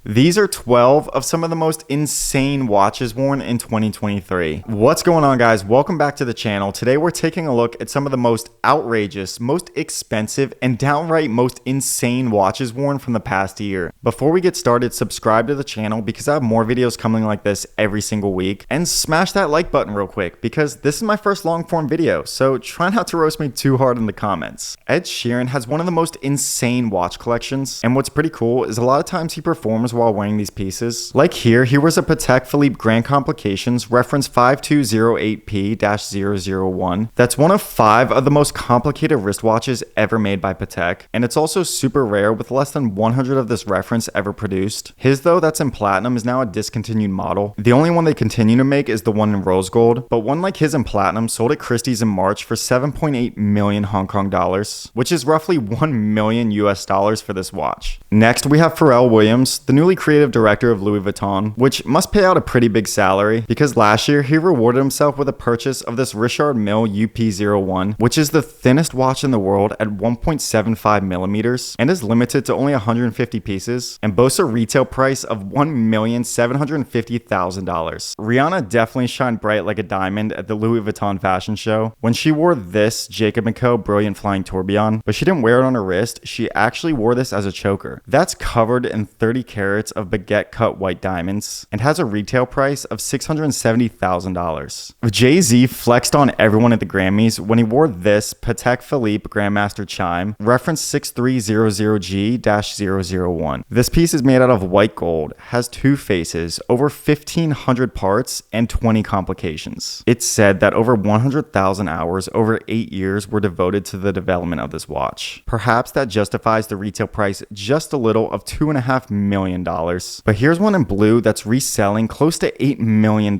These are 12 of some of the most insane watches worn in 2023. What's going on, guys? Welcome back to the channel. Today we're taking a look at some of the most outrageous, most expensive, and downright most insane watches worn from the past year. Before we get started, subscribe to the channel because I have more videos coming like this every single week. And smash that like button real quick because this is my first long form video, so try not to roast me too hard in the comments. Ed Sheeran has one of the most insane watch collections, and what's pretty cool is a lot of times he performs while wearing these pieces. Like here wears a Patek Philippe Grand Complications reference 5208P-001. That's one of 5 of the most complicated wristwatches ever made by Patek, and it's also super rare with less than 100 of this reference ever produced. His though, that's in platinum, is now a discontinued model. The only one they continue to make is the one in rose gold, but one like his in platinum sold at Christie's in March for 7.8 million Hong Kong dollars, which is roughly 1 million US dollars for this watch. Next we have Pharrell Williams, the newly creative director of Louis Vuitton, which must pay out a pretty big salary because last year he rewarded himself with a purchase of this Mille UP01, which is the thinnest watch in the world at 1.75 millimeters and is limited to only 150 pieces and boasts a retail price of $1,750,000. Rihanna definitely shined bright like a diamond at the Louis Vuitton fashion show when she wore this Jacob & Co. Brilliant Flying Tourbillon, but she didn't wear it on her wrist. She actually wore this as a choker. That's covered in 30 carats of Piguet cut white diamonds and has a retail price of $670,000. Jay-Z flexed on everyone at the Grammys when he wore this Patek Philippe Grandmaster Chime, reference 6300G-001. This piece is made out of white gold, has 2 faces, over 1,500 parts, and 20 complications. It's said that over 100,000 hours over 8 years were devoted to the development of this watch. Perhaps that justifies the retail price just a little of $2.5 million. But here's one in blue that's reselling close to $8 million.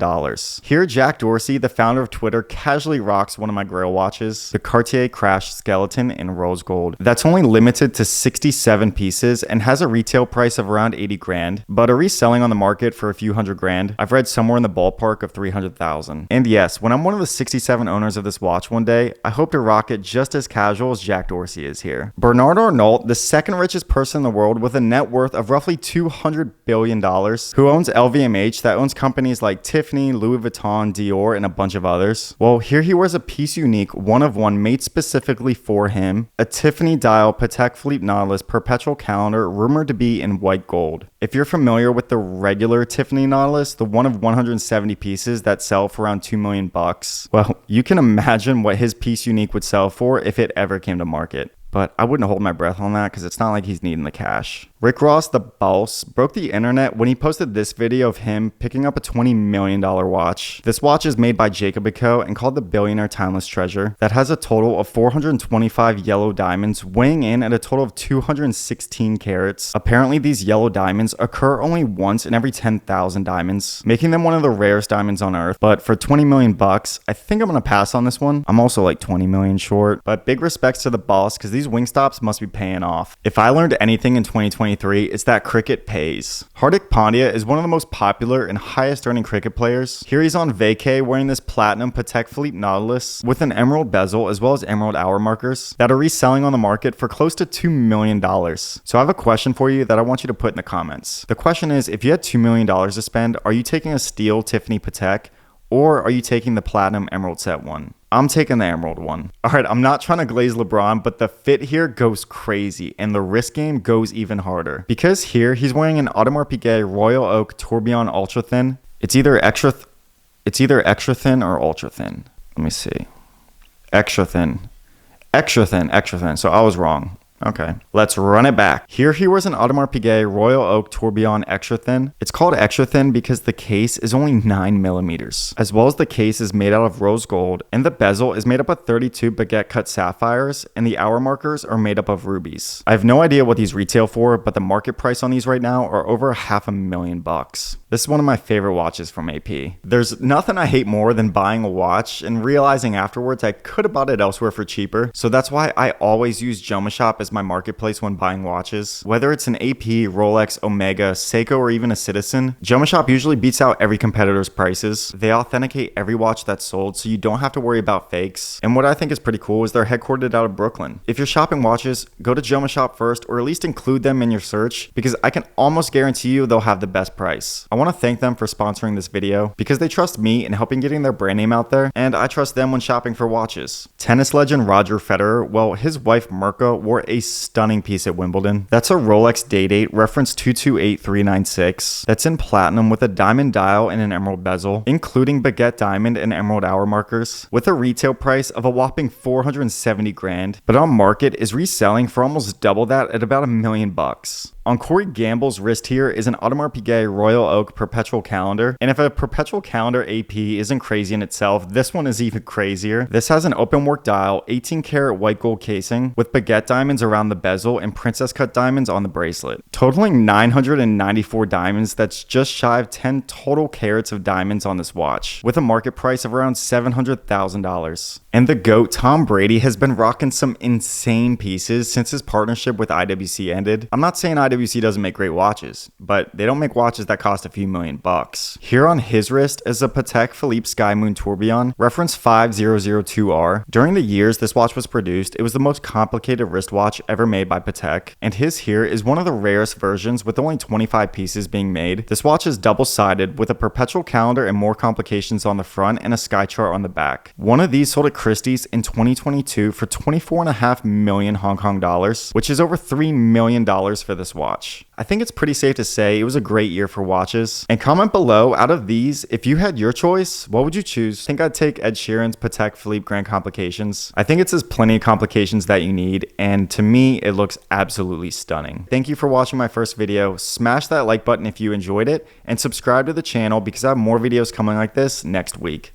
Here, Jack Dorsey, the founder of Twitter, casually rocks one of my grail watches, the Cartier Crash Skeleton in rose gold. That's only limited to 67 pieces and has a retail price of around 80 grand, but are reselling on the market for a few hundred grand. I've read somewhere in the ballpark of 300,000. And yes, when I'm one of the 67 owners of this watch one day, I hope to rock it just as casual as Jack Dorsey is here. Bernard Arnault, the second richest person in the world with a net worth of roughly $200 billion, who owns LVMH that owns companies like Tiffany, Louis Vuitton, Dior, and a bunch of others. Well, here he wears a piece unique, one of one, made specifically for him, a Tiffany dial Patek Philippe Nautilus perpetual calendar rumored to be in white gold. If you're familiar with the regular Tiffany Nautilus, the one of 170 pieces that sell for around $2 million bucks, well, you can imagine what his piece unique would sell for if it ever came to market. But I wouldn't hold my breath on that because it's not like he's needing the cash. Rick Ross, the boss, broke the internet when he posted this video of him picking up a $20 million watch. This watch is made by Jacob & Co. and called the Billionaire Timeless Treasure that has a total of 425 yellow diamonds weighing in at a total of 216 carats. Apparently these yellow diamonds occur only once in every 10,000 diamonds, making them one of the rarest diamonds on earth. But for 20 million bucks, I think I'm gonna pass on this one. I'm also like 20 million short, but big respects to the boss because these Wingstops must be paying off. If I learned anything in 2023, it's that cricket pays. Hardik Pandya is one of the most popular and highest earning cricket players. Here he's on vacay wearing this platinum Patek Philippe Nautilus with an emerald bezel as well as emerald hour markers that are reselling on the market for close to $2 million. So I have a question for you that I want you to put in the comments. The question is, if you had $2 million to spend, are you taking a steel Tiffany Patek or are you taking the platinum emerald set one? I'm taking the emerald one. All right, I'm not trying to glaze Lebron, but the fit here goes crazy and the wrist game goes even harder. Because here he's wearing an Audemars Piguet Royal Oak Tourbillon Ultra Thin. It's either extra thin or ultra thin. Let me see. Extra thin. So I was wrong. Okay, let's run it back. Here he wears an Audemars Piguet Royal Oak Tourbillon Extra Thin. It's called Extra Thin because the case is only 9 millimeters, as well as the case is made out of rose gold, and the bezel is made up of 32 baguette cut sapphires, and the hour markers are made up of rubies. I have no idea what these retail for, but the market price on these right now are over $500,000 bucks. This is one of my favorite watches from AP. There's nothing I hate more than buying a watch and realizing afterwards I could have bought it elsewhere for cheaper, so that's why I always use Jomashop as is my marketplace when buying watches. Whether it's an AP, Rolex, Omega, Seiko, or even a Citizen, Jomashop usually beats out every competitor's prices. They authenticate every watch that's sold, so you don't have to worry about fakes. And what I think is pretty cool is they're headquartered out of Brooklyn. If you're shopping watches, go to Jomashop first, or at least include them in your search, because I can almost guarantee you they'll have the best price. I want to thank them for sponsoring this video, because they trust me in helping getting their brand name out there, and I trust them when shopping for watches. Tennis legend Roger Federer, well, his wife Mirka wore a stunning piece at Wimbledon. That's a Rolex Day-Date reference 228396 that's in platinum with a diamond dial and an emerald bezel, including baguette diamond and emerald hour markers, with a retail price of a whopping 470 grand, but on market is reselling for almost double that at about $1 million. On Corey Gamble's wrist here is an Audemars Piguet Royal Oak perpetual calendar, and if a perpetual calendar AP isn't crazy in itself, this one is even crazier. This has an open work dial, 18 karat white gold casing, with baguette diamonds around the bezel and princess cut diamonds on the bracelet, totaling 994 diamonds. That's just shy of 10 total carats of diamonds on this watch, with a market price of around $700,000. And the GOAT Tom Brady has been rocking some insane pieces since his partnership with IWC ended. I'm not saying IWC doesn't make great watches, but they don't make watches that cost a few $1,000,000. Here on his wrist is a Patek Philippe Sky Moon Tourbillon, reference 5002R. During the years this watch was produced, it was the most complicated wristwatch ever made by Patek, and his here is one of the rarest versions with only 25 pieces being made. This watch is double-sided with a perpetual calendar and more complications on the front and a sky chart on the back. One of these sold at Christie's in 2022 for 24.5 million Hong Kong dollars, which is over $3 million for this watch. I think it's pretty safe to say it was a great year for watches. And comment below, out of these, if you had your choice, what would you choose? I think I'd take Ed Sheeran's Patek Philippe Grand Complications. I think it has plenty of complications that you need, and to me, it looks absolutely stunning. Thank you for watching my first video. Smash that like button if you enjoyed it, and subscribe to the channel because I have more videos coming like this next week.